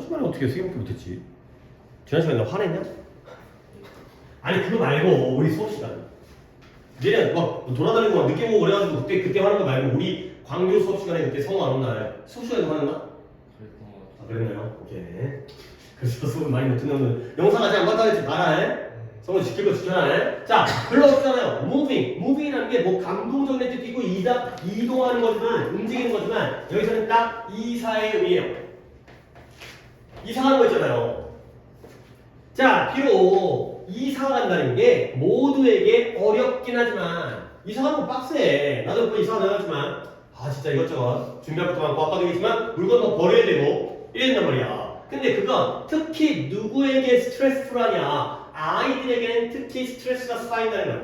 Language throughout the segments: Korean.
시간에 어떻게 생각도 못했지? 지난 시간에 나 화냈냐? 아니 그거 말고 우리 수업 시간. 얘네 막 돌아다니고 막 늦게 오고 그래가지고 그때 화난 거 말고 우리 광교 수업 시간에 그때 성우 안 온 날 수업 시간에 화났나? 그랬나요? 오케이. 그래서 수업 많이 못 듣는 영상 아직 안 봤다 했지 말아. 성우 지킬 거 지켜라. 자, 불러왔잖아요. moving이라는 게 뭐 감동적인 뜻도 있고 이동하는 거지만 움직이는 거지만 여기서는 딱 이사의 의미예요. 이사가는 거 있잖아요. 자, 비록 이사 간다는 게 모두에게 어렵긴 하지만 이사 가는 거 빡세. 나도 몇 번 이사 다녔지만 진짜 이것저것 준비할 것도 많고 아까도 얘기했지만 물건도 버려야 되고 이랬단 말이야. 근데 그건 특히 누구에게 스트레스풀하냐? 아이들에게는 특히 스트레스가 쌓인다는 거야.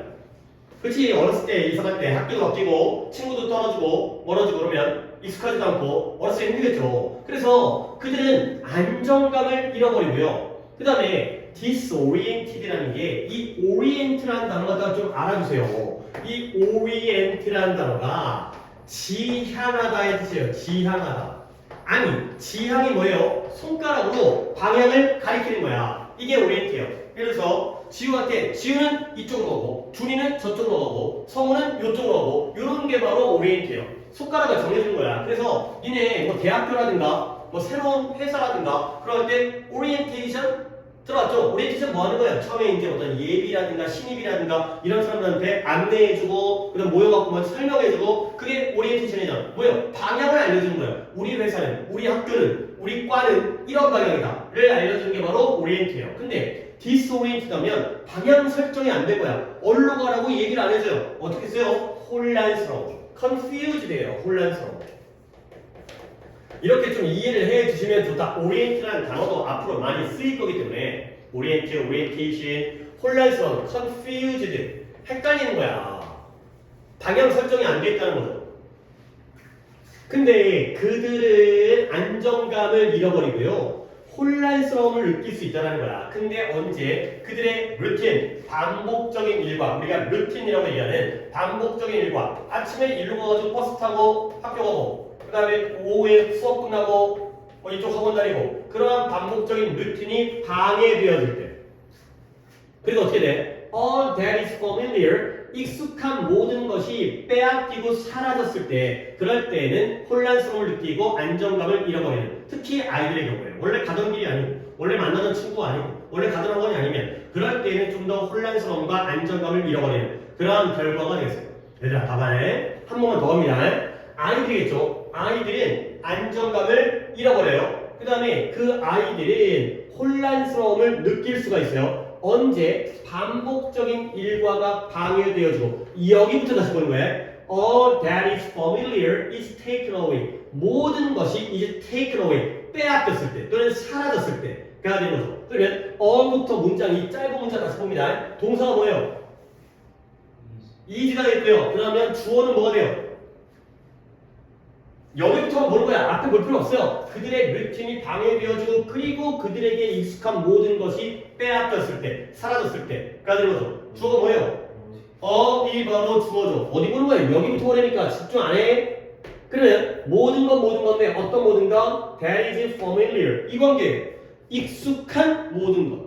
그렇지? 어렸을 때 이사 갈 때 학교도 바뀌고 친구도 떨어지고 멀어지고 그러면 익숙하지도 않고 어렸을 때 힘들겠죠. 그래서 그들은 안정감을 잃어버리고요. 그 다음에 disoriented라는 게 이 orient라는 단어가 좀 알아주세요. 이 orient라는 단어가 지향하다의 뜻이에요. 지향하다. 아니, 지향이 뭐예요? 손가락으로 방향을 가리키는 거야. 이게 orient예요. 예를 들어서 지우한테 지우는 이쪽으로 가고 준이는 저쪽으로 가고 성우는 이쪽으로 가고 이런 게 바로 orient예요. 손가락을 정해주는 거야. 그래서 니네 뭐 대학교라든가 뭐 새로운 회사라든가 그럴 때 오리엔테이션 들어봤죠? 오리엔테이션 뭐 하는 거예요? 처음에 이제 어떤 예비라든가 신입이라든가 이런 사람들한테 안내해주고 그다음 모여갖고 뭐 설명해주고 그게 오리엔테이션이잖아. 뭐예요? 방향을 알려주는 거예요. 우리 회사는, 우리 학교는, 우리 과는 이런 방향이다를 알려주는 게 바로 오리엔트예요. 근데 디스오리엔트다면 방향 설정이 안 된 거야. 어디로 가라고 얘기를 안 해줘요. 어떻게 써요? 혼란스러워. confused예요. 혼란스러워. 이렇게 좀 이해를 해 주시면 좋다. 오리엔트라는 단어도 앞으로 많이 쓰일 거기 때문에 오리엔트, 오리엔테이션, 혼란스러운, confused, 헷갈리는 거야. 방향 설정이 안 돼 있다는 거죠. 근데 그들은 안정감을 잃어버리고요. 혼란스러움을 느낄 수 있다는 거야. 근데 언제? 그들의 루틴, 반복적인 일과 우리가 루틴이라고 얘기하는 반복적인 일과 아침에 일로 가가지고 버스 타고 학교 가고 그 다음에 오후에 수업 끝나고 이쪽 학원 다니고 그러한 반복적인 루틴이 방해되어질 때 그리고 어떻게 돼? All that is familiar 익숙한 모든 것이 빼앗기고 사라졌을 때 그럴 때에는 혼란스러움을 느끼고 안정감을 잃어버리는 특히 아이들의 경우에 원래 가던 길이 아니고 원래 만나던 친구가 아니고 원래 가던 학원이 아니면 그럴 때에는 좀 더 혼란스러움과 안정감을 잃어버리는 그러한 결과가 되겠어요. 얘들아 답안에 한 번만 더 합니다. 아이들이겠죠. 아이들은 안정감을 잃어버려요. 그 다음에 그 아이들은 혼란스러움을 느낄 수가 있어요. 언제? 반복적인 일과가 방해되어지고 여기부터 다시 보는 거예요. All that is familiar is taken away. 모든 것이 이제 taken away. 빼앗겼을 때 또는 사라졌을 때가 되는 거죠. 그러면 all부터 문장, 이 짧은 문장 다시 봅니다. 동사가 뭐예요? is가 되고요. 그러면 주어는 뭐가 돼요? 여기부터 보는 거야. 앞에 볼 필요 없어요. 그들의 루틴이 방해되어지고 그리고 그들에게 익숙한 모든 것이 빼앗겼을 때, 사라졌을 때가 되는 거죠. 주어가 뭐예요? 이 바로 주어죠. 어디 보는 거예요? 여기부터 보내니까 집중 안 해? 그러면 모든 건데 어떤 모든 것? That is familiar. 이 관계. 익숙한 모든 것.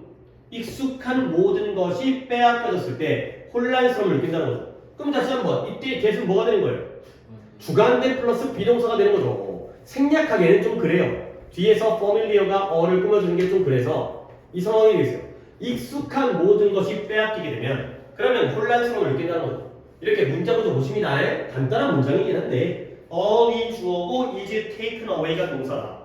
익숙한 모든 것이 빼앗겨졌을 때 혼란스러움을 느낀다는 거죠. 그럼 다시 한번 이때 계속 뭐가 되는 거예요? 주관대 플러스 비동사가 되는 거죠. 생략하기에는 좀 그래요. 뒤에서 familiar가 어를 꾸며주는 게 좀 그래서 이 상황이 되겠어요. 익숙한 모든 것이 빼앗기게 되면 그러면 혼란스러움을 느낀다는 거죠. 이렇게 문장부터 보십니다. 간단한 문장이긴 한데 all이 주어고 is taken away가 동사다.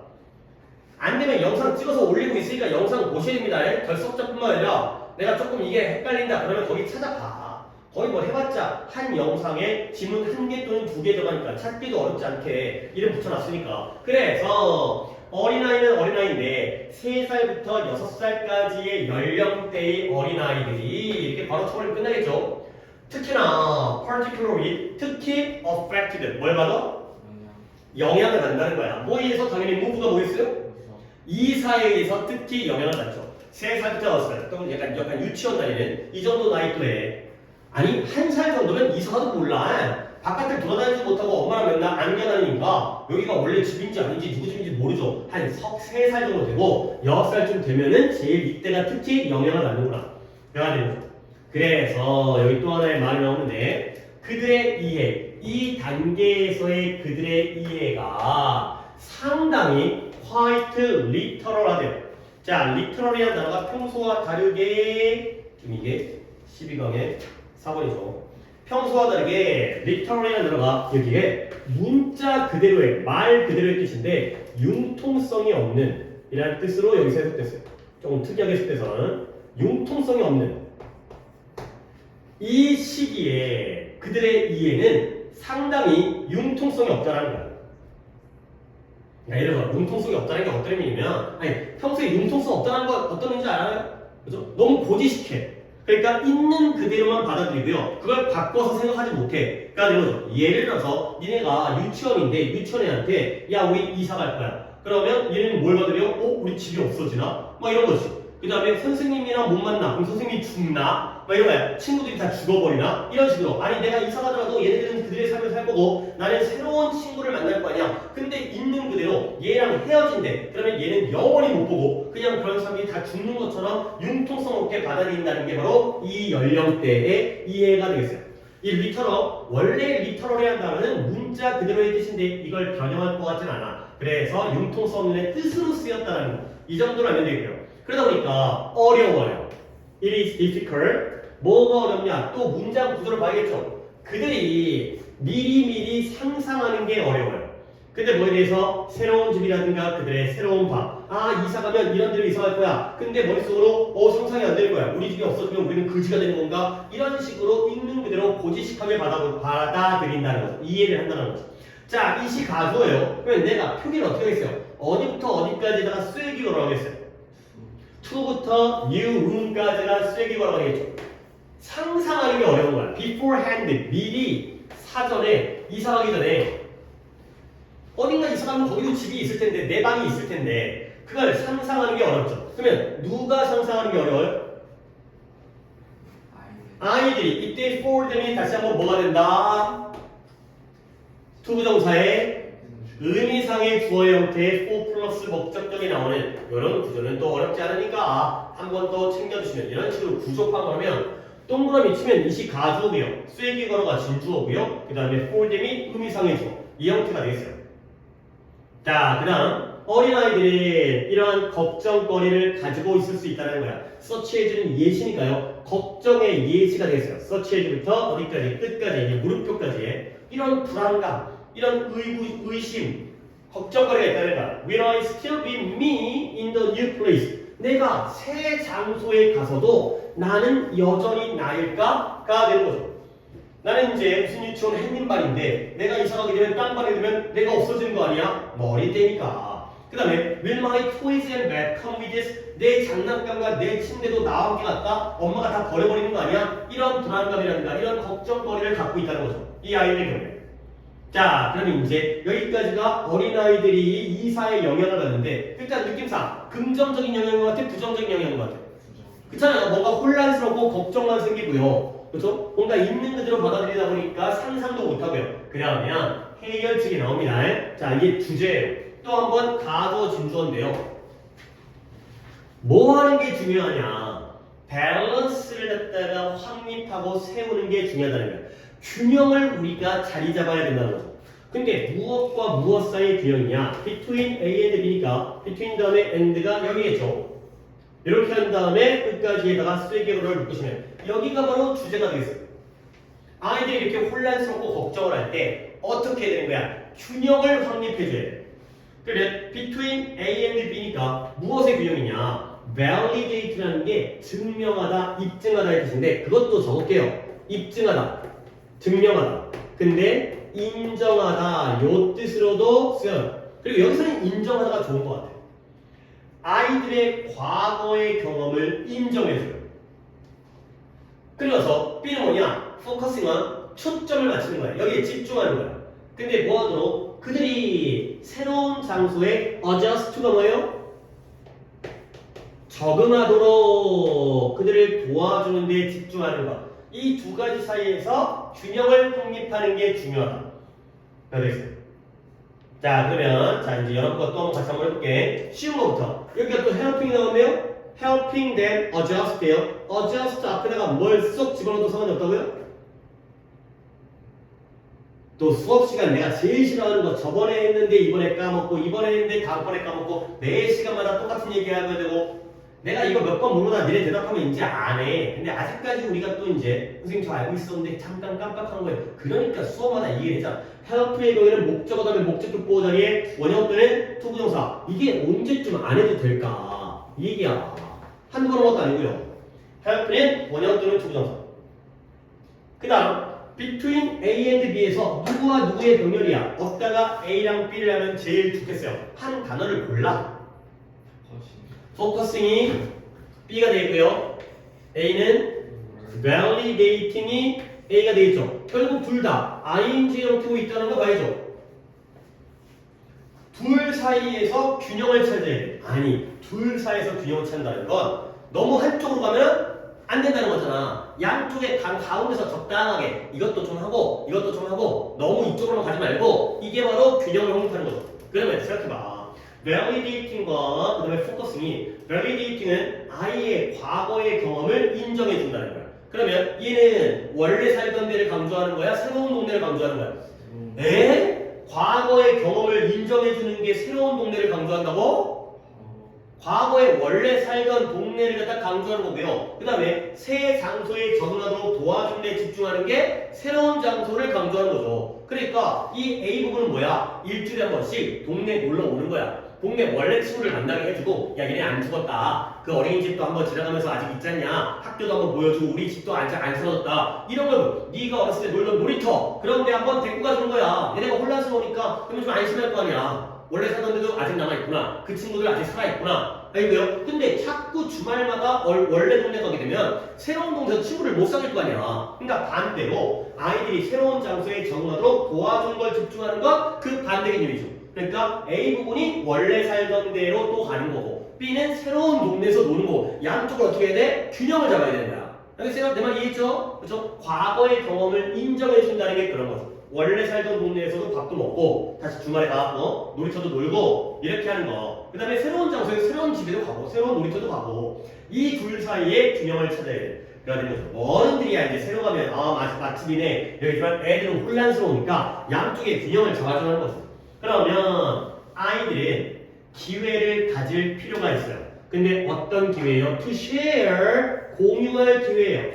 안 되면 영상 찍어서 올리고 있으니까 영상 보셔야 됩니다. 결석자뿐만 아니라 내가 조금 이게 헷갈린다 그러면 거기 찾아봐. 거의 뭐 해봤자 한 영상에 지문 1개 또는 2개 들어가니까 찾기도 어렵지 않게 이름 붙여놨으니까. 그래서 어린아이는 어린아이인데 3살부터 6살까지의 연령대의 어린아이들이 이렇게 바로 처벌이 끝나겠죠. 특히나 particularly 특히 affected 뭘 받아? 영향을 받는다는 거야. 뭐에 의해서 당연히 move가 뭐 있어요? 이사에 의해서 특히 영향을 받죠. 3살부터 6살 또는 약간 유치원 다니는 이 정도 나이 또래 아니 1살 정도면 이사가도 몰라. 바깥을 돌아다니지 못하고 엄마랑 맨날 안겨 다니니까 여기가 원래 집인지 아닌지 누구 집인지 모르죠. 한 3살 정도 되고 6살쯤 되면은 제일 이때가 특히 영향을 받는구나. 배가 되는 거죠. 그래서 여기 또 하나의 말이 나오는데 그들의 이해, 이 단계에서의 그들의 이해가 상당히 quite literal하대요. 자, literal이라는 단어가 평소와 다르게 지금 이게 12강의 4번이죠. 평소와 다르게 literal이라는 단어가 여기에 문자 그대로의 말 그대로의 뜻인데 융통성이 없는 이라는 뜻으로 여기서 해석됐어요. 조금 특이하게 해석돼서는 융통성이 없는 이 시기에 그들의 이해는 상당히 융통성이 없다는 거예요. 예를 들어 융통성이 없다는 게 어떤 의미냐면 아니 평소에 융통성 없다는 거 어떤 의미인지 알아요? 그죠? 너무 고지식해. 그러니까 있는 그대로만 받아들이고요. 그걸 바꿔서 생각하지 못해. 그러니까 이거죠. 예를 들어서 니네가 유치원인데 유치원애한테 야 우리 이사 갈 거야. 그러면 얘는 뭘 받으려? 우리 집이 없어지나? 막 이런 거지. 그 다음에 선생님이랑 못 만나. 그럼 선생님이 죽나? 막 이런 거야. 친구들이 다 죽어버리나? 이런 식으로. 아니 내가 이사 가더라도 얘네들은 그들의 삶을 살 거고 나는 새로운 친구를 만날 거 아니야. 근데 있는 그대로 얘랑 헤어진대. 그러면 얘는 영원히 못 보고 그냥 그런 사람들이 다 죽는 것처럼 융통성 없게 받아들인다는 게 바로 이 연령대의 이해가 되겠어요. 이 리터럴, 원래 리터럴이라는 단어는 문자 그대로의 뜻인데 이걸 변형할 것 같진 않아. 그래서 융통성 없는 뜻으로 쓰였다는 거. 이 정도로 알면 되고요. 그러다 보니까 어려워요. It is difficult. 뭐가 어렵냐? 또 문장 구조를 봐야겠죠. 그들이 미리미리 상상하는 게 어려워요. 근데 뭐에 대해서 새로운 집이라든가 그들의 새로운 방. 이사 가면 이런 데로 이사 갈 거야. 근데 머릿속으로 상상이 안 되는 거야. 우리 집이 없어지면 우리는 거지가 되는 건가? 이런 식으로 있는 그대로 고지식하게 받아들인다는 거죠. 이해를 한다는 거죠. 자, 이 시 가주어예요. 그러면 내가 표기를 어떻게 하겠어요? 어디부터 어디까지다가 쐐기어로 하겠어요? to부터 new room까지가 쐐기어로 하겠죠. 상상하는 게 어려운 거야. beforehand, 미리 사전에 이사 가기 전에 어딘가 이사 가면 거기도 집이 있을 텐데 내 방이 있을 텐데 그걸 상상하는 게 어렵죠. 그러면 누가 상상하는 게 어려워요? 아이들이. 이때 for them이 다시 한번 뭐가 된다? 투부정사의 의미상의 주어 형태의 for 플러스 목적격이 나오는 이런 구조는 또 어렵지 않으니까 한 번 더 챙겨주시면 이런 식으로 구조판을 하면 동그라미 치면 이시 가주어고요. 쐐기어가 진주어고요. 그 다음에 for them이 의미상의 주어. 이 형태가 되겠어요. 자, 그 다음 어린아이들이 이러한 걱정거리를 가지고 있을 수 있다는 거야. such as는 예시니까요. 걱정의 예시가 되겠어요. such as부터 어디까지? 끝까지, 이제 물음표까지 이런 불안감, 이런 의심, 걱정거리가 있다는 거야. Will I still be me in the new place? 내가 새 장소에 가서도 나는 여전히 나일까? 가 되는 거죠. 나는 이제 무슨 유치원 햇님반인데 내가 이사 가게 되면 딴 반에 되면 내가 없어지는 거 아니야? 머리 떼니까. 그 다음에 Will my toys and bed come with this? 내 장난감과 내 침대도 나와 함께 갔다? 엄마가 다 버려버리는 거 아니야? 이런 불안감이라든가 이런 걱정거리를 갖고 있다는 거죠. 이 아이들의 경우에. 자, 그러면 이제 여기까지가 어린아이들이 이사에 영향을 받는데 일단 느낌상 긍정적인 영향인 것 같아? 부정적인 영향인 것 같아? 그렇잖아요. 뭔가 혼란스럽고 걱정만 생기고요. 그렇죠? 뭔가 있는 그대로 받아들이다 보니까 상상도 못하고요. 그러면 해결책이 나옵니다. 자, 이게 주제예요. 또 한 번 가주어 진주어인데요. 뭐 하는 게 중요하냐? 밸런스를 갖다가 확립하고 세우는 게 중요하다는 거예요. 균형을 우리가 자리 잡아야 된다는 거죠. 근데 무엇과 무엇 사이의 균형이냐? between A and B니까 between 다음에 and가 여기겠죠. 이렇게 한 다음에 끝까지에다가 쐐기어를 묶으시면 여기가 바로 주제가 되겠어요. 아이들이 이렇게 혼란스럽고 걱정을 할 때 어떻게 되는 거야? 균형을 확립해줘야 돼. 그래, between A and B니까 무엇의 균형이냐? validate라는 게 증명하다, 입증하다의 뜻인데 그것도 적을게요. 입증하다, 증명하다. 근데 인정하다 요 뜻으로도 쓰여요. 그리고 여기서는 인정하다가 좋은 것 같아요. 아이들의 과거의 경험을 인정해줘요. 그래서 B는 뭐냐? 포커싱은 초점을 맞추는 거야. 여기에 집중하는 거야. 근데 뭐하도록? 그들이 새로운 장소에 adjust가 뭐예요? 적응하도록 그들을 도와주는 데 집중하는 것. 이 두 가지 사이에서 균형을 확립하는 게 중요하다. 되겠어요. 자, 그러면 자 이제 여러분 것도 한번 같이 한번 해볼게. 쉬운 거부터. 여기가 또 helping 나오네요. helping them adjust예요. adjust 앞에다가 뭘 쏙 집어넣어도 상관이 없다고요? 또 수업 시간 내가 제일 싫어하는 거 저번에 했는데 이번에 까먹고 이번에 했는데 다음번에 까먹고 매 시간마다 똑같은 얘기 하게 되고 내가 이거 몇 번 물어보다 니네 대답하면 이제 안 해. 근데 아직까지 우리가 또 이제 선생님 저 알고 있었는데 잠깐 깜빡한 거예요. 그러니까 수업마다 이게 되잖아. help의 경우에는 목적어 다음에 목적격 보호 자리에 원형 또는 투부정사. 이게 언제쯤 안 해도 될까? 이 얘기야. 한두 번 한 것도 아니고요. help는 원형 또는 투부정사. 그 다음 between A and B에서 누구와 누구의 병렬이야. 없다가 A랑 B를 하면 제일 좋겠어요. 한 단어를 골라. 포커싱이 B가 되겠고요. A는 validating이 A가 되겠죠. 결국 둘 다 ing 형태고 있다는 거 봐야죠. 둘 사이에서 균형을 찾아야 돼. 아니, 둘 사이에서 균형을 찾는다는 건 너무 한쪽으로 가면 안 된다는 거잖아. 양쪽에 가운데서 적당하게 이것도 좀 하고 이것도 좀 하고 너무 이쪽으로만 가지 말고 이게 바로 균형을 확립하는 거죠. 그러면 생각해봐. validating과 그 다음에 focusing이 validating은 아이의 과거의 경험을 인정해 준다는 거야. 그러면 얘는 원래 살던 데를 강조하는 거야? 새로운 동네를 강조하는 거야? 에? 과거의 경험을 인정해 주는 게 새로운 동네를 강조한다고? 과거에 원래 살던 동네를 갖다 강조하는 거고요. 그 다음에 새 장소에 적응하도록 도와주는 데 집중하는 게 새로운 장소를 강조하는 거죠. 그러니까 이 A 부분은 뭐야? 일주일에 한 번씩 동네 놀러 오는 거야. 동네 원래 친구를 만나게 해주고 야 얘네 안 죽었다. 그 어린이집도 한번 지나가면서 아직 있잖냐. 학교도 한번 보여주고 우리 집도 아직 안 사라졌다. 이런 걸 네가 어렸을 때 놀던 놀이터 그런 데 한번 데리고 가주는 거야. 얘네가 혼란스러우니까 그러면 좀 안심할 거 아니야. 원래 살던 데도 아직 남아있구나. 그 친구들 아직 살아있구나. 알고요? 근데 자꾸 주말마다 원래 동네 가게 되면 새로운 동네에서 친구를 못 사귈 거 아니야. 그러니까 반대로 아이들이 새로운 장소에 적응하도록 도와주는 걸 집중하는 건 그 반대 개념이죠. 그러니까 A 부분이 원래 살던 데로 또 가는 거고 B는 새로운 동네에서 노는 거고 양쪽을 어떻게 해야 돼? 균형을 잡아야 되는 거야. 알겠어요? 내 말 이해했죠? 그렇죠? 과거의 경험을 인정해 준다는 게 그런 거죠. 원래 살던 동네에서도 밥도 먹고 다시 주말에 가서 놀이터도 놀고 이렇게 하는 거. 그 다음에 새로운 장소에 새로운 집에도 가고 새로운 놀이터도 가고 이 둘 사이에 균형을 찾아야 돼. 그래야 되는 거죠. 어른들이야 이제 새로 가면 맛집이네 여기지만 애들은 혼란스러우니까 양쪽에 균형을 잡아주는 거죠. 그러면 아이들은 기회를 가질 필요가 있어요. 근데 어떤 기회예요? To share 공유할 기회예요.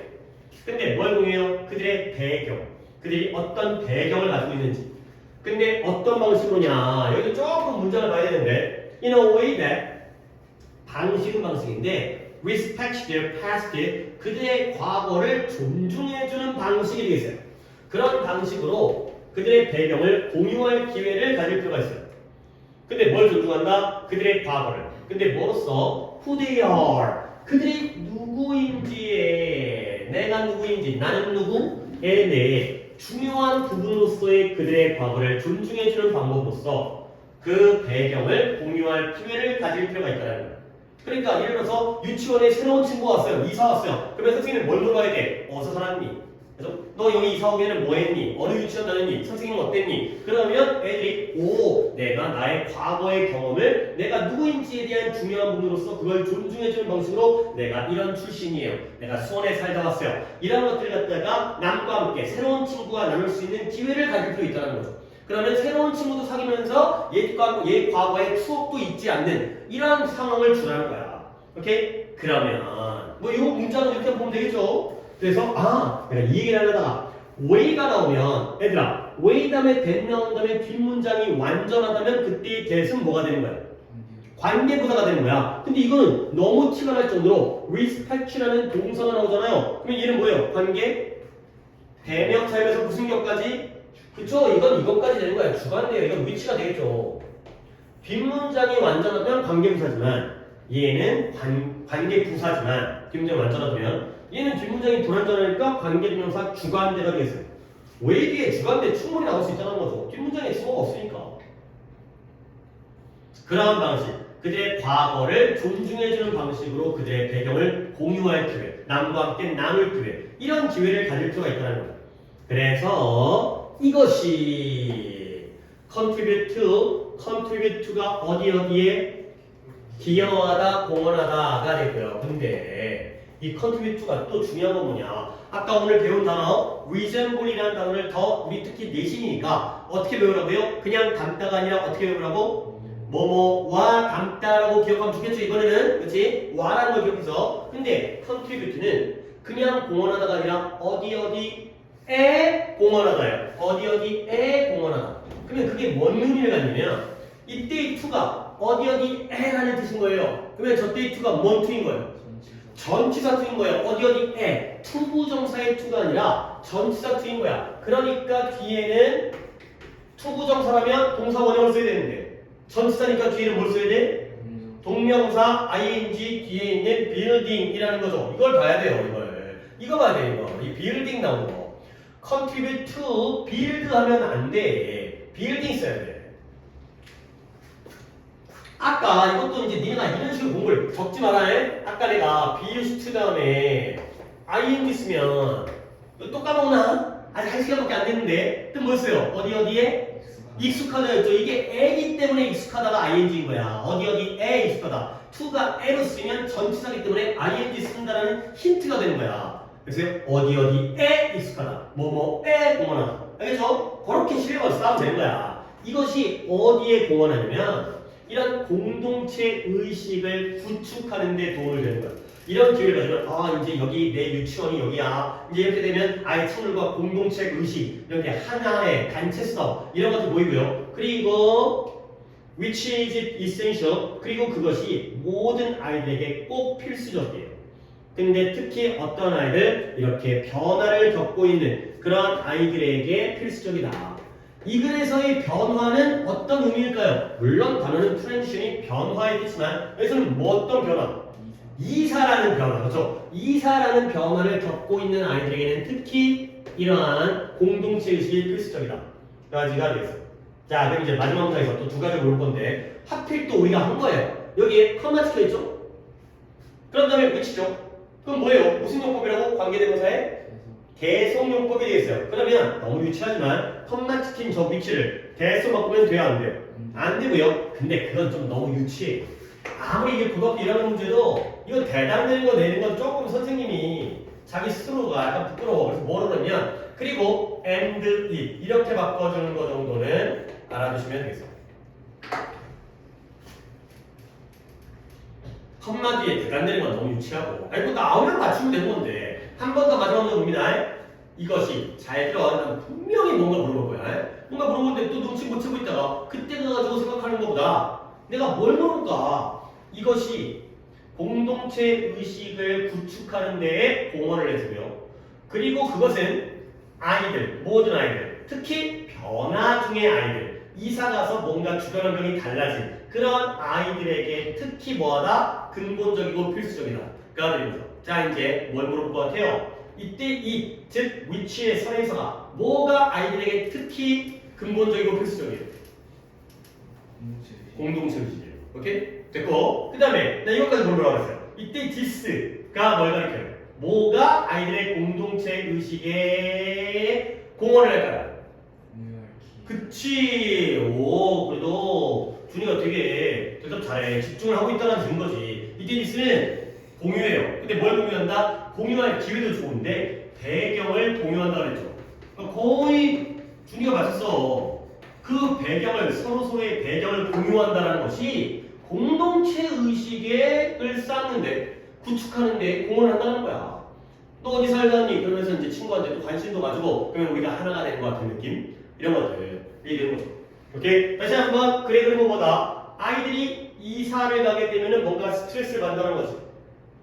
근데 뭘 공유해요? 그들의 배경. 그들이 어떤 배경을 가지고 있는지. 근데 어떤 방식으로냐. 여기도 조금 문장을 봐야 되는데 in a way that 방식은 방식인데 respect their past 그들의 과거를 존중해주는 방식이 되겠어요. 그런 방식으로 그들의 배경을 공유할 기회를 가질 필요가 있어요. 근데 뭘 존중한다? 그들의 과거를. 근데 뭐로써? Who they are. 그들이 누구인지에 내가 누구인지 나는 누구에 대해 중요한 부분으로서의 그들의 과거를 존중해주는 방법으로서 그 배경을 공유할 기회를 가질 필요가 있다는 거예요. 그러니까 예를 들어서 유치원에 새로운 친구가 왔어요. 이사 왔어요. 그러면 선생님은 뭘 물어봐야 돼? 어디서 살았니? 그래서 너 여기 이사 오기에는 뭐 했니? 어느 유치원 다녔니? 선생님은 어땠니? 그러면 애들이 내가 나의 과거의 경험을 내가 누구인지에 대한 중요한 부분으로서 그걸 존중해주는 방식으로 내가 이런 출신이에요. 내가 수원에 살다 왔어요. 이런 것들을 갖다가 남과 함께 새로운 친구와 나눌 수 있는 기회를 가질 필요 있다는 거죠. 그러면 새로운 친구도 사귀면서 옛 과거의 추억도 잊지 않는 이런 상황을 주라는 거야. 오케이? 그러면 뭐 이 문장은 이렇게 보면 되겠죠? 그래서 내가 이 얘기를 하려다가 way가 나오면 얘들아 way 다음에 that 나온 다음에 뒷문장이 완전하다면 그때의 that은 뭐가 되는 거야? 관계부사가 되는 거야. 근데 이거는 너무 티가 날 정도로 respect라는 동사가 나오잖아요. 그러면 얘는 뭐예요? 관계? 대명사에서 무슨 격까지? 그쵸? 이건 이것까지 되는 거야. 주관돼요. 이건 위치가 되겠죠. 뒷문장이 완전하면 관계부사지만 얘는 관계부사지만 뒷문장이 완전하면 얘는 뒷문장이 불완전하니까 관계대명사 주관대가 되겠어요. 왜 뒤에 주관대 충분히 나올 수 있다는 거죠. 뒷문장에 주어가 없으니까. 그러한 방식, 그들의 과거를 존중해주는 방식으로 그들의 배경을 공유할 기회, 남과 함께 나눌 기회, 이런 기회를 가질 필요가 있다는 거예요. 그래서 이것이 contribute to contribute to가 어디에 기여하다, 공헌하다가 되고요. 근데 이 contribute to가 또 중요한 건 뭐냐? 아까 오늘 배운 단어 resemble이라는 단어를 더 우리 특히 내신이니까 어떻게 배우라고요? 그냥 닮다가 아니라 어떻게 배우라고? 뭐뭐와 닮다라고 기억하면 좋겠죠. 이번에는 그렇지? 와라는 걸 기억해서. 근데 contribute는 그냥 공헌하다가 아니라 어디에 공헌하다예요. 어디에 공헌하다. 그러면 그게 뭔 의미를 갖냐면 이때의 to가 어디에라는 뜻인 거예요. 그러면 저때의 to가 뭔 to인 거예요? 전치사 to인 거예요. 어디에 투부정사의 to가 아니라 전치사 to인 거야. 그러니까 뒤에는 투부정사라면 동사 원형을 써야 되는데 전치사니까 뒤에는 뭘 써야 돼? 동명사 ing 뒤에 있는 building이라는 거죠. 이걸 봐야 돼요. 이거 봐야 돼. 이 building 나오는 거. contribute to build 하면 안 돼. building 써야 돼. 아까 이것도 이제 니네가 이런 식으로 공부를 적지 말아요. 아까 내가 build 다음에 ing 쓰면 이거 또 까먹나? 아직 1시간밖에 안 됐는데 또 뭐 써요? 어디에? 익숙하다였죠. 이게 애기 때문에 익숙하다가 ing인 거야. 어디에 익숙하다. to가 애로 쓰면 전치사기 때문에 ing 쓴다라는 힌트가 되는 거야. 그래서 어디에 익숙하다. 뭐뭐에 공헌하다. 알겠죠? 그렇게 실력을 쌓으면 되는 거야. 이것이 어디에 공헌하냐면 이런 공동체 의식을 구축하는 데 도움을 되는 거야. 이런 기회를 가지면 이제 여기 내 유치원이 여기야. 이제 이렇게 되면 아이 친구들과 공동체 의식 이런 게 하나의 단체성 이런 것들 보이고요. 그리고 which is essential 그리고 그것이 모든 아이들에게 꼭 필수적이에요. 근데 특히 어떤 아이들 이렇게 변화를 겪고 있는 그런 아이들에게 필수적이다. 이 글에서의 변화는 어떤 의미일까요? 물론 단어는 트랜지션이 변화의 뜻이지만 여기서는 뭐 어떤 변화? 이사라는 변화, 그렇죠? 이사라는 변화를 겪고 있는 아이들에게는 특히 이러한 공동체 의식이 필수적이다. 두 가지가 되겠어요. 자, 그럼 이제 마지막 문장에서 또 두 가지를 볼 건데 하필 또 우리가 한 거예요. 여기에 컴마 찍혀 있죠? 그런 다음에 which죠? 그럼 뭐예요? 무슨 용법이라고? 관계대명사의 계속용법이 되겠어요. 그러면 너무 유치하지만 컴마 찍힌 저 위치를 대소 바꾸면 돼요? 안 돼요? 안 되고요. 근데 그건 좀 너무 유치해. 아무리 이게 고등학교 1학년 문제도 이거 대답되는 거 내는 건 조금 선생님이 자기 스스로가 약간 부끄러워. 그래서 뭐로 하면 그리고 and it 이렇게 바꿔주는 거 정도는 알아두시면 되겠어요. 컴마 뒤에 대답되는 건 너무 유치하고 아니 뭐 나오면 맞추면 되는 건데 한 번 더 마지막 문제 봅니다. 이것이 잘 들어 분명히 뭔가 물어볼 거야. 뭔가 물어보는데 또 눈치 못 채고 있다가 그때 가가지고 생각하는 것보다 내가 뭘 물어볼까? 이것이 공동체 의식을 구축하는 데에 공헌을 해주고요. 그리고 그것은 아이들, 모든 아이들, 특히 변화 중의 아이들, 이사 가서 뭔가 주변 환경이 달라진 그런 아이들에게 특히 뭐하다? 근본적이고 필수적이다. 그러면서 자 이제 뭘 물어볼 것 같아요? 이때 이, 즉 위치의 선에서가 뭐가 아이들에게 특히 근본적이고 필수적이에요? 공동체 의식이에요. 오케이? 됐고 그 다음에 나 이것까지 보려고 했어요. 이때 this가 뭘 가리켜요? 뭐가 아이들의 공동체 의식에 공헌을 할까요? 그치. 오 그래도 준이가 되게 대답 잘해. 집중을 하고 있다는 증거지. 이때 this는 공유해요. 근데 뭘 공유한다? 공유할 기회도 좋은데 배경을 공유한다 그랬죠. 그러니까 거의 준이가 맞췄어. 그 배경을 서로의 배경을 공유한다는 것이 공동체 의식을 쌓는데 구축하는데 공헌한다는 거야. 너 어디 살다니? 그러면서 이제 친구한테 또 관심도 가지고 그러면 우리가 하나가 되는 것 같은 느낌? 이런 것들 얘기하는 거죠. 오케이? 다시 한번 그래 그리고 뭐다? 아이들이 이사를 가게 되면은 뭔가 스트레스를 받는다는 거지.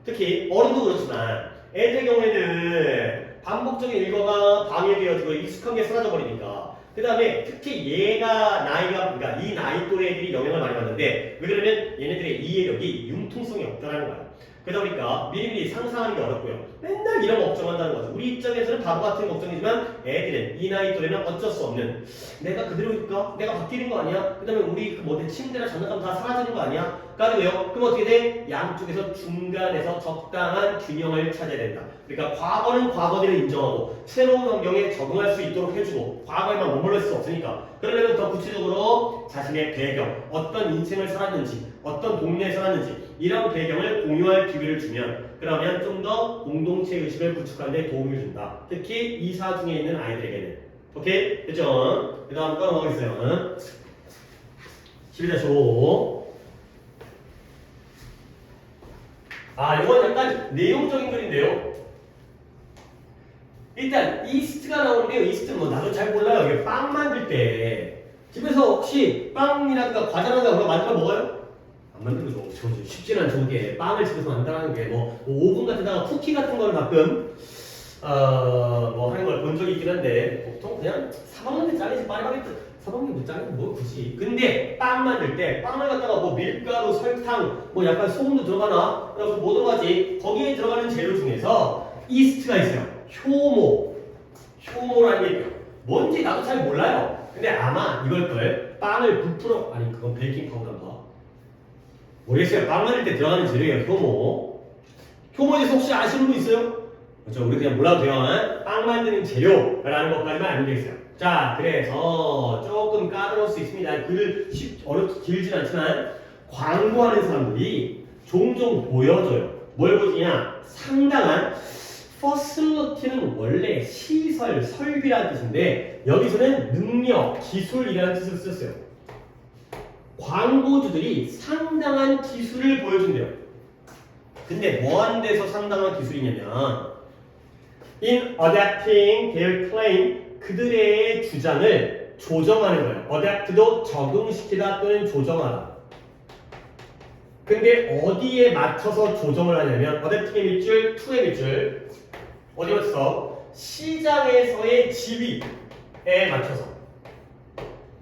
특히 어른도 그렇지만 애들 경우에는 반복적인 일과가 방해되어지고 익숙한 게 사라져 버리니까 그 다음에 특히 얘가 나이가 그러니까 이 나이 또래 애들이 영향을 많이 받는데 왜 그러면 얘네들의 이해력이 융통성이 없다는 거야. 그러다 보니까 미리미리 상상하는 게 어렵고요. 맨날 이런 거 걱정한다는 거죠. 우리 입장에서는 바보 같은 걱정이지만 애들은 이 나이 또래는 어쩔 수 없는 내가 그대로일까? 내가 바뀌는 거 아니야? 그 다음에 우리 그 뭐 내 침대나 장난감 다 사라지는 거 아니야? 까지고요. 그럼 어떻게 돼? 양쪽에서 중간에서 적당한 균형을 찾아야 된다. 그러니까 과거는 과거대로 인정하고 새로운 환경에 적응할 수 있도록 해주고 과거에만 머물러 있을 수 없으니까 그러려면 더 구체적으로 자신의 배경, 어떤 인생을 살았는지, 어떤 동네에 살았는지 이런 배경을 공유할 기회를 주면 그러면 좀 더 공동체 의식을 구축하는 데 도움을 준다. 특히 이사 중에 있는 아이들에게는. 오케이? 됐죠? 그 다음 거 넘어가겠어요. 12-5. 이건 약간 내용적인 글인데요. 일단 이스트가 나오는데요. 이스트는 뭐 나도 잘 몰라요. 이게 빵 만들 때 집에서 혹시 빵이라든가 과자라든가 그거 만들어 먹어요? 안 만들고 쉽지는 않죠. 그게 빵을 집에서 만들어하는 게 뭐 오븐 같은 데다가 쿠키 같은 걸 가끔 뭐 하는 걸 본 적이 있긴 한데 보통 그냥 사먹는 데 짜리지 파리바게뜨 사먹는 게 못 짜는 뭐 굳이. 근데 빵 만들 때 빵을 갖다가 뭐 밀가루, 설탕, 뭐 약간 소금도 들어가나? 그래서 뭐 들어가지? 거기에 들어가는 재료 중에서 이스트가 있어요. 효모라는 얘기예요. 뭔지 나도 잘 몰라요. 근데 아마 이걸걸 빵을 부풀어 아니 그건 베이킹 파우더인가? 모르겠어요. 빵 만들 때 들어가는 재료예요. 효모에 대해서 혹시 아시는 분 있어요? 그렇죠. 우리 그냥 몰라도 돼요. 빵 만드는 재료라는 것까지만 알면 되겠어요. 자, 그래서 조금 까다로울 수 있습니다. 글을 길진 않지만 광고하는 사람들이 종종 보여줘요. 뭘 보여주냐? 상당한 facility는 원래 시설, 설비라는 뜻인데 여기서는 능력, 기술이라는 뜻을 썼어요. 광고주들이 상당한 기술을 보여준대요. 근데 뭐 하는 데서 상당한 기술이냐면 in adapting their claim 그들의 주장을 조정하는 거예요. adapt도 적응시키다 또는 조정하다. 근데 어디에 맞춰서 조정을 하냐면 adapting의 밑줄, to의 밑줄 어디에 맞춰서? 시장에서의 지위에 맞춰서.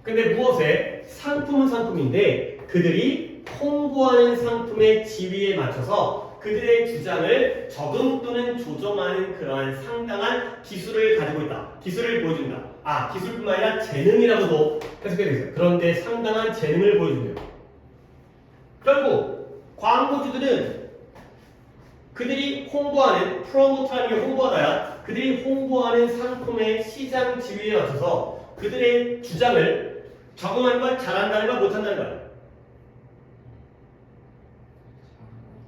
근데 무엇에? 상품은 상품인데 그들이 홍보하는 상품의 지위에 맞춰서 그들의 주장을 적응 또는 조정하는 그러한 상당한 기술을 가지고 있다. 기술을 보여준다. 기술뿐만 아니라 재능이라고도 해석해야 되겠어요. 그런데 상당한 재능을 보여준대요. 결국 광고주들은 그들이 홍보하는 프로모트라는 게 홍보하다야. 그들이 홍보하는 상품의 시장 지위에 맞춰서 그들의 주장을 적응하는 걸 잘한다는 걸 못한다는 거야.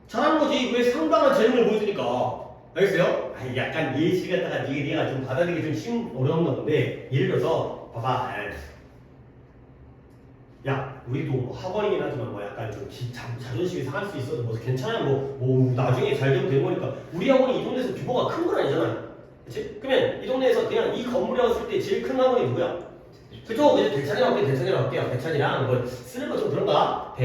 잘하는 거지. 왜 상당한 재능을 보여주니까. 알겠어요? 약간 예시 갖다가 네가 좀 받아들이기 좀 어려운가 본데 예를 들어서 봐봐. 야, 우리도 뭐 학원이긴 하지만 뭐 약간 좀 자존심이 상할 수 있어도 뭐 괜찮아요. 뭐 나중에 잘 되면 되는 거니까. 우리 학원이 이 동네에서 규모가 큰 건 아니잖아요. 그치? 그러면 이 동네에서 그냥 이 건물에 왔을 때 제일 큰 학원이 누구야? 그죠? 이제 대찬이랑 할게요. 대찬이랑 뭐 쓰는 거 좀 그런가?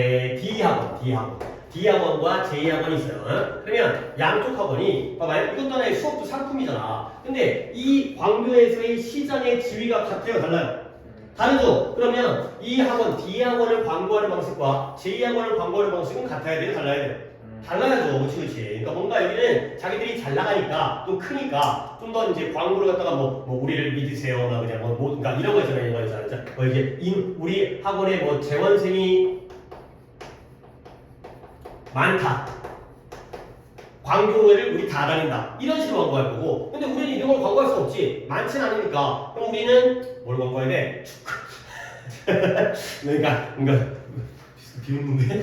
D학원과 J학원이 있어요. 그러면 양쪽 학원이 봐봐요. 이것도 하나의 수업도 상품이잖아. 근데 이 광교에서의 시장의 지위가 같아요? 달라요? 다르죠? 그러면 이 학원, D학원을 광고하는 방식과 J학원을 광고하는 방식은 같아야 돼요? 달라야 돼요? 달라야죠. 그치. 그러니까 뭔가 여기는 자기들이 잘 나가니까, 또 크니까, 좀 더 이제 광고를 갖다가 우리를 믿으세요. 그냥 그러니까 이런 거 있잖아요. 이런 거 있잖아요. 이제 우리 학원에 재원생이 많다. 광고를 우리 다 다닌다. 이런 식으로 광고할 거고. 근데 우리는 이런 걸 광고할 수 없지. 많지는 않으니까. 그럼 우리는 뭘 광고해야 돼? 그러니까 비웃는데?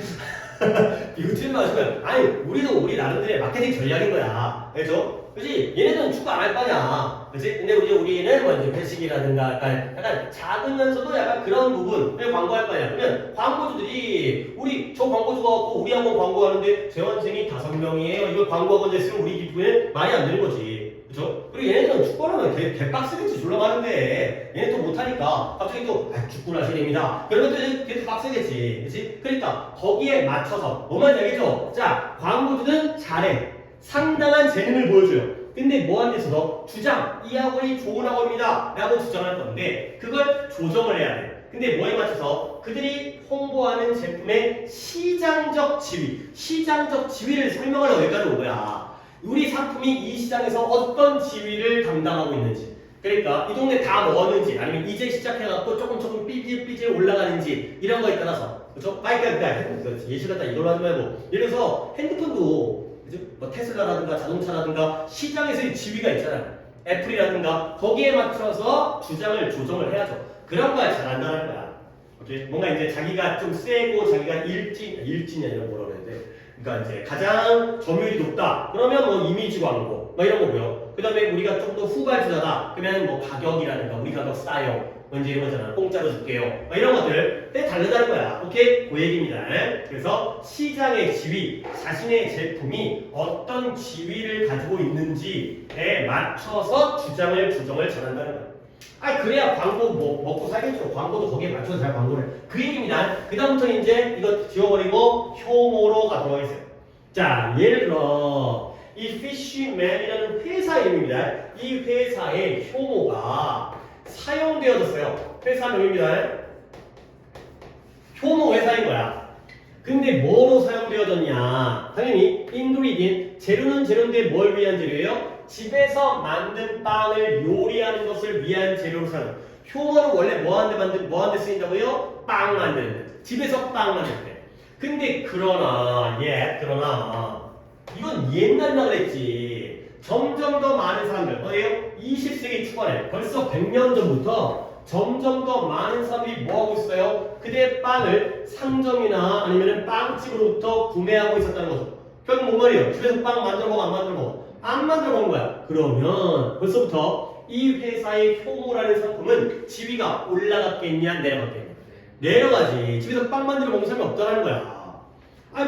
비웃지는 마시고요. 우리도 우리 나름대로의 마케팅 전략인 거야. 그렇죠? 그치? 얘네들은 축구 안 할 거냐. 그치? 근데 우리는 뭐 이제 회식이라든가 약간 작으면서도 약간 그런 부분을 광고할 거냐. 그러면 광고주들이 저 광고주가 갖고 우리 학원 광고하는데 재원생이 5명이에요. 이걸 광고하고 됐으면 우리 기부에 말이 안 되는 거지. 그쵸? 그리고 얘네들은 축구하면 개빡세겠지. 졸라가는데 얘네 또 못하니까 갑자기 또 축구를 하셔야 됩니다. 그러면 또 걔도 빡세겠지. 그치? 그러니까 거기에 맞춰서 뭐만 얘기죠? 자, 광고주는 잘해. 상당한 재능을 보여줘요. 근데 뭐한 데서도 주장, 이 학원이 좋은 학원입니다 라고 주장할 건데 그걸 조정을 해야 돼. 근데 뭐에 맞춰서 그들이 홍보하는 제품의 시장적 지위를 설명하려고 여기까지 온 거야. 우리 상품이 이 시장에서 어떤 지위를 담당하고 있는지, 그러니까 이 동네 다 먹었는지 아니면 이제 시작해갖고 조금 삐질 올라가는지 이런 거에 따라서 그죠? 그러니까 예시 갖다 이걸로 하지 말고 예를 들어서 핸드폰도 그죠? 뭐 테슬라라든가 자동차라든가 시장에서의 지위가 있잖아요. 애플이라든가 거기에 맞춰서 주장을 조정을 해야죠. 그런 거야 잘한다는 거야. 오케이? 뭔가 이제 자기가 좀 세고 자기가 일진이 아니라 뭐라 그래야 돼? 그러니까 이제 가장 점유율이 높다. 그러면 뭐 이미지 광고 뭐 이런 거고요. 그 다음에 우리가 좀 더 후발주자다. 그러면 뭐 가격이라든가 우리 가격 싸요. 뭔지 이런 거잖아. 공짜로 줄게요. 뭐 이런 것들 때 다르다는 거야. 오케이? 그 얘기입니다. 그래서 시장의 지위, 자신의 제품이 어떤 지위를 가지고 있는지에 맞춰서 주장을 조정을 전한다는 거야. 그래야 광고 뭐 먹고 살겠죠. 광고도 거기에 맞춰서 잘 광고를 해. 그 얘기입니다. 그 다음부터 이제 이거 지워버리고 효모로 가도록 하겠어요. 자, 예를 들어 이 피쉬맨이라는 회사 이름입니다. 이 회사의 효모가 사용되어졌어요. 회사명입니다. 효모 회사인 거야. 근데 뭐로 사용되어졌냐? 당연히 ingredient, 재료는 재료인데 뭘 위한 재료예요? 집에서 만든 빵을 요리하는 것을 위한 재료로 사용. 효모는 원래 뭐하는데 쓰인다고요? 빵 만드는 데. 집에서 빵 만들 때. 근데 그러나 이건 옛날이라 그랬지. 점점 더 많은 사람들, 뭐예요? 20세기 초반에 벌써 100년 전부터 점점 더 많은 사람들이 뭐하고 있어요? 그대 빵을 상점이나 아니면 빵집으로부터 구매하고 있었다는 거죠. 결국 뭔 말이에요? 집에서 빵 만들어 먹어, 안 만들어 먹어? 안 만들어 먹은 거야. 그러면 벌써부터 이 회사의 효모라는 상품은 지위가 올라갔겠냐, 내려갔겠냐? 내려가지. 집에서 빵 만들어 먹는 사람이 없다는 거야.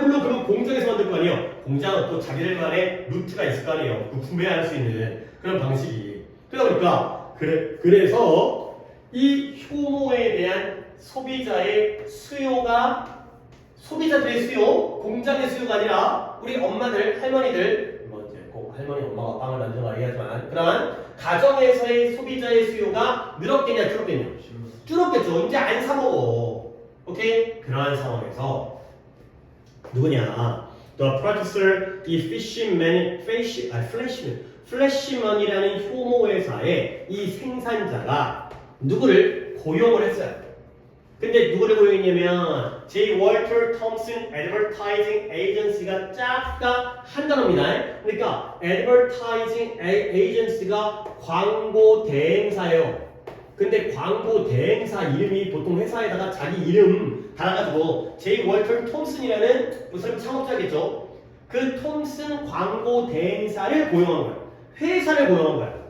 물론 그건 공장에서 만들 거 아니에요. 공장은 또 자기들만의 루트가 있을 거 아니에요. 그 구매할 수 있는 그런 방식이. 그러다 보니까 그래서 이 효모에 대한 소비자의 수요가 소비자들의 수요, 공장의 수요가 아니라 우리 엄마들, 할머니들 뭐 이제 꼭 할머니, 엄마가 빵을 만들어 말이야지만 그러한 가정에서의 소비자의 수요가 늘었겠냐, 줄었겠냐? 줄었겠죠. 이제 안 사 먹어. 오케이? 그러한 상황에서 누구냐? The producer, 이 flashman이라는 효모 회사의 이 생산자가 누구를 고용을 했어요. 근데 누구를 고용했냐면 J. Walter Thompson Advertising Agency가 짝가 한 단어입니다. 그러니까 Advertising Agency가 광고 대행사예요. 근데 광고 대행사 이름이 보통 회사에다가 자기 이름 달아가지고 J. Walter Thompson이라는 무슨 창업자겠죠. 그 톰슨 광고 대행사를 고용한 거야. 회사를 고용한 거야.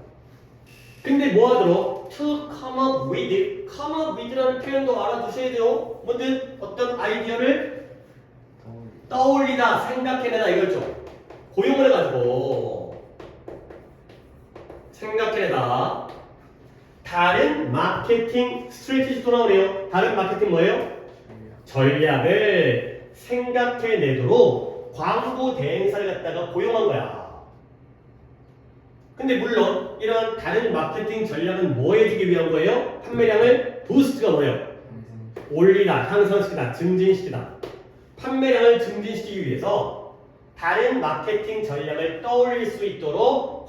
근데 뭐 하도록? To come up with. come up with라는 표현도 알아두셔야 돼요. 뭐든 어떤 아이디어를 떠올리다, 생각해내다 이거죠. 고용을 해가지고 생각해내다. 다른 마케팅 스트래티지도 나오네요. 다른 마케팅 뭐예요? 전략을 생각해내도록 광고 대행사를 갖다가 고용한 거야. 근데 물론 이런 다른 마케팅 전략은 뭐 해주기 위한 거예요? 판매량을 부스트가 뭐예요? 올리다, 향상시키다, 증진시키다. 판매량을 증진시키기 위해서 다른 마케팅 전략을 떠올릴 수 있도록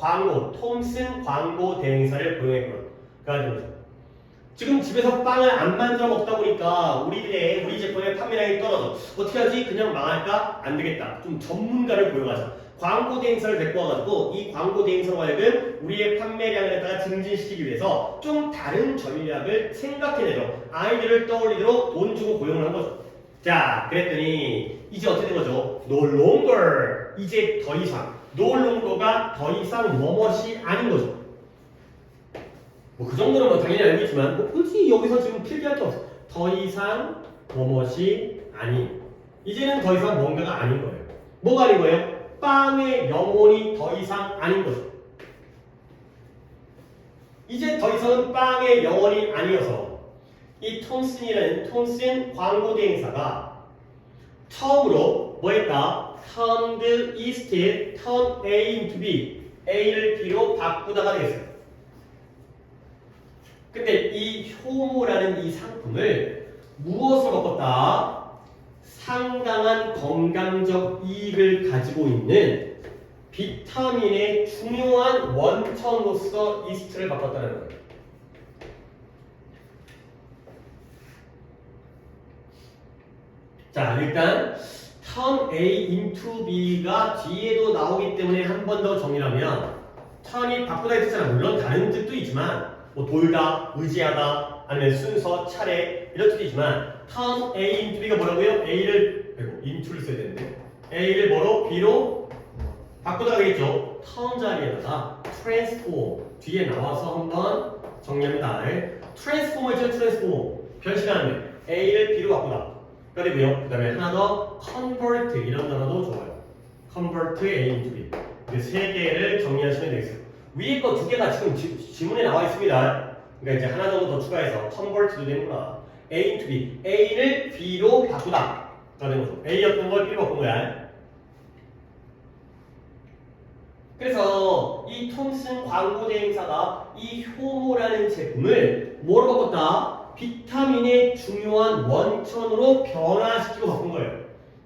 톰슨 광고 대행사를 고용했거든. 그래가지고 지금 집에서 빵을 안 만들어 먹다 보니까 우리 제품의 판매량이 떨어져. 어떻게 하지? 그냥 망할까? 안 되겠다. 좀 전문가를 고용하자. 광고 대행사를 데리고 와가지고 이 광고 대행사로 하여금 우리의 판매량을 갖다가 증진시키기 위해서 좀 다른 전략을 생각해내도록 아이디어를 떠올리도록 돈 주고 고용을 한 거죠. 자, 그랬더니 이제 어떻게 된 거죠? No longer. 이제 더 이상. No longer가 더 이상 뭐뭇이 아닌 거죠. 뭐 그 정도는 뭐 당연히 알고 있지만 뭐 굳이 여기서 지금 필기할 게 없어. 더 이상 뭐뭇이 아닌. 이제는 더 이상 뭔가가 아닌 거예요. 뭐가 아닌 거예요? 빵의 영혼이 더 이상 아닌 거죠. 이제 더 이상은 빵의 영혼이 아니어서 이 톰슨 광고 대행사가 처음으로 뭐 했다? Turned instead, turn A into B. A를 B로 바꾸다가 되겠어요. 근데 이 효모라는 이 상품을 무엇으로 바꿨다? 상당한 건강적 이익을 가지고 있는 비타민의 중요한 원천으로서 이스트를 바꿨다는 거예요. 자, 일단 turn A into B가 뒤에도 나오기 때문에 한 번 더 정리하면 turn이 바꾸다 했잖아. 물론 다른 뜻도 있지만 뭐 돌다, 의지하다, 아니면 순서, 차례 이런 뜻도 있지만 turn A into B가 뭐라고요? A를 into를 써야 되는데 A를 뭐로? B로 바꾸다 되겠죠. turn 자리에다가 transform 뒤에 나와서 한번 정리합니다. transform 있죠? transform 변신하는 A를 B로 바꾸다. 그리고요. 그 다음에 하나 더 convert 이런 단어도 좋아요. convert A into B. 그 세 개를 정리하시면 되겠어요. 위에 거 두 개가 지금 지문에 나와 있습니다. 그러니까 이제 하나 정도 더 추가해서 convert도 되는구나. A into B. A를 B로 바꾸다. 가 되는 거죠. A였던 걸 B로 바꾼 거야. 그래서 이 톰슨 광고 대행사가 이 효모라는 제품을 뭐로 바꿨다? 비타민의 중요한 원천으로 변화시키고 바꾼 거예요.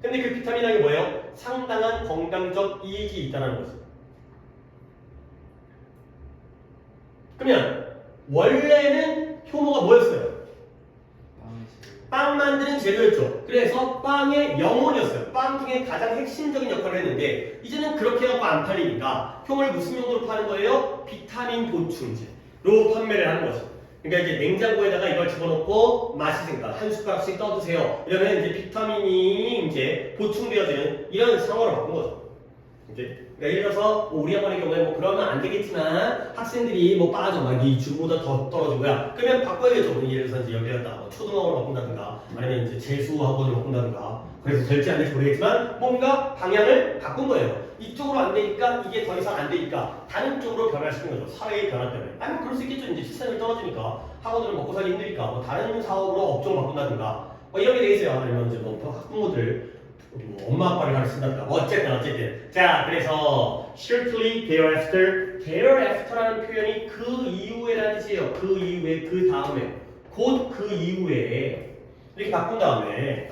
근데 그 비타민이라는 게 뭐예요? 상당한 건강적 이익이 있다는 거죠. 그러면 원래는 효모가 뭐였어요? 빵 만드는 재료였죠. 그래서 빵의 영혼이었어요. 빵 중에 가장 핵심적인 역할을 했는데 이제는 그렇게 해갖고 안 팔리니까 효모를 무슨 용도로 파는 거예요? 비타민 보충제로 판매를 하는 거죠. 그러니까 이제 냉장고에다가 이걸 집어넣고 마시니까 한 숟가락씩 떠드세요. 이러면 이제 비타민이 이제 보충되어지는 이런 상황으로 바꾼 거죠. 이제 그러니까 예를 들어서 뭐 우리 학원의 경우에 뭐 그러면 안 되겠지만 학생들이 뭐 빠져 막 이 주보다 더 떨어진 거야. 그러면 바꿔야겠죠. 예를 들어서 이제 여기다가 뭐 초등학원을 바꾼다든가 아니면 이제 재수학원을 바꾼다든가 그래서 될지 안 될지 모르겠지만 뭔가 방향을 바꾼 거예요. 이쪽으로 안 되니까 이게 더 이상 안 되니까 다른 쪽으로 변화시킨 거죠. 사회의 변화 때문에. 아니 뭐 그럴 수 있겠죠. 이제 시스템이 떨어지니까 학원들을 먹고 살기 힘드니까 뭐 다른 사업으로 업종을 바꾼다든가 뭐 이런 게 되겠어요. 아니면 이제 뭐 학부모들 뭐 엄마 아빠를 가르친다든가 뭐 어쨌든 자 그래서 shortly thereafter라는 표현이 그 이후에라는 뜻이에요. 그 이후에 그 다음에 곧 그 이후에 이렇게 바꾼 다음에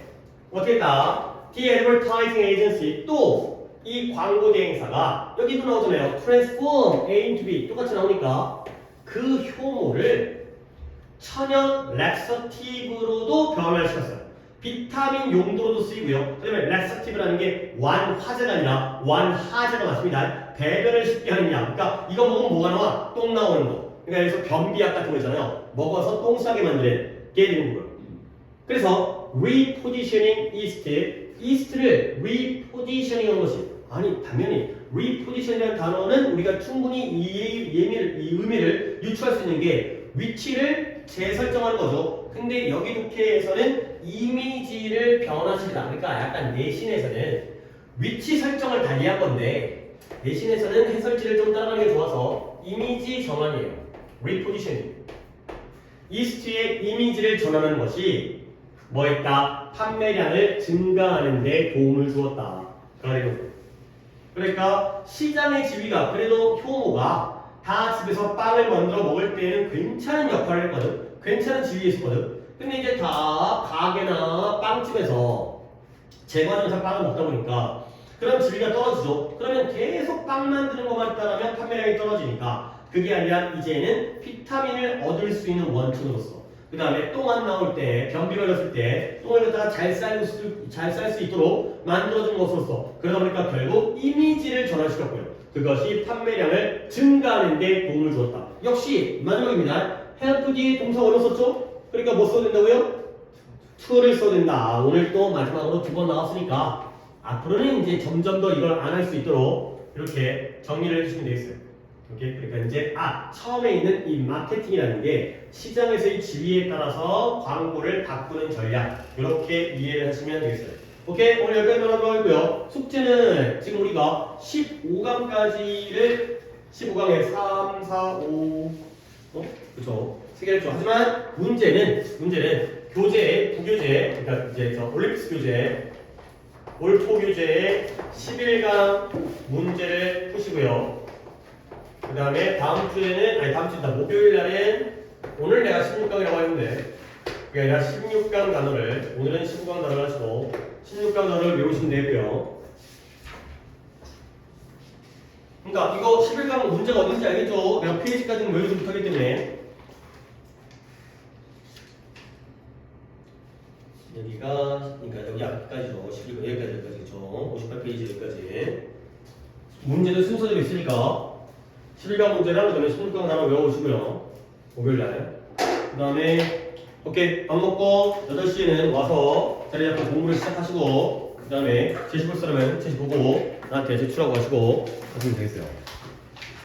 어떻게 했다? The advertising agency 또 이 광고 대행사가 여기도 나오잖아요. transform A into B 똑같이 나오니까 그 효모를 천연 렉서티브로도 변화시켰어요. 비타민 용도로도 쓰이고요. 그다음에 렉서티브라는 게 완화제가 아니라 완하제가 맞습니다. 배변을 쉽게 하는 약. 그러니까 이거 먹으면 뭐가 나와? 똥 나오는 거. 그러니까 여기서 변비약 같은 거 있잖아요. 먹어서 똥 싸게 만드는 게 되는 거예요. 그래서 repositioning yeast를 repositioning 하는 것이 아니 당연히 reposition이라는 단어는 우리가 충분히 이 의미를 유추할 수 있는 게 위치를 재설정하는 거죠. 근데 여기 독해에서는 이미지를 변화시키다. 그러니까 약간 내신에서는 위치 설정을 달리한 건데 내신에서는 해설지를 좀 따라가는 게 좋아서 이미지 전환이에요. repositioning. 이스트의 이미지를 전환하는 것이 뭐했다? 판매량을 증가하는 데 도움을 주었다. 그러니까 시장의 지위가 그래도 효모가 다 집에서 빵을 만들어 먹을 때는 괜찮은 역할을 했거든. 괜찮은 지위에 있었거든. 근데 이제 다 가게나 빵집에서 제과점에서 빵을 먹다 보니까 그런 지위가 떨어지죠. 그러면 계속 빵 만드는 것만 따라면 판매량이 떨어지니까 그게 아니라 이제는 비타민을 얻을 수 있는 원천으로서 그 다음에 똥 안 나올 때, 변비 걸렸을 때 똥을 갖다가 잘 쌀 수 있도록 만들어준 것으로서 그러다 보니까 결국 이미지를 전환시켰고요. 그것이 판매량을 증가하는 데 도움을 주었다. 역시 마지막입니다. help 뒤에 동사 원형 썼죠? 그러니까 뭐 써야 된다고요? to를 써야 된다. 오늘 또 마지막으로 두 번 나왔으니까 앞으로는 이제 점점 더 이걸 안 할 수 있도록 이렇게 정리를 해주시면 되겠어요. 오케이? 그러니까 이제 처음에 있는 이 마케팅이라는 게 시장에서의 지위에 따라서 광고를 바꾸는 전략 이렇게 이해를 하시면 되겠어요. 오케이? 오늘 여기까지 하도록 하고요. 숙제는 지금 우리가 15강까지를 15강에 3, 4, 5 그렇죠? 세 개를 줘. 하지만 문제는 교재, 부교재 그러니까 이제 올림픽스 교재 올포 교재의 11강 문제를 푸시고요. 그 다음에 다음 주에는 다음 주다 목요일 날엔 오늘 내가 16강이라고 했는데 그게 아니라 16강 단어를 오늘은 15강 단어를 하시고 16강 단어를 외우시면 되고요. 그러니까 이거 11강 문제가 어딘지 알겠죠? 내가 페이지까지는 외우지 못하기 때문에 여기가 그러니까 여기 앞까지 여기까지. 문제는 순서대로 있으니까 11강 문제랑 그다음에 16강 하나 외워오시고요. 목요일날. 그 다음에 오케이 밥 먹고 8시에는 와서 자리 잡고 공부를 시작하시고 그 다음에 제시 볼 사람은 제시 보고 나한테 제출하고 가시고 하시면 되겠어요.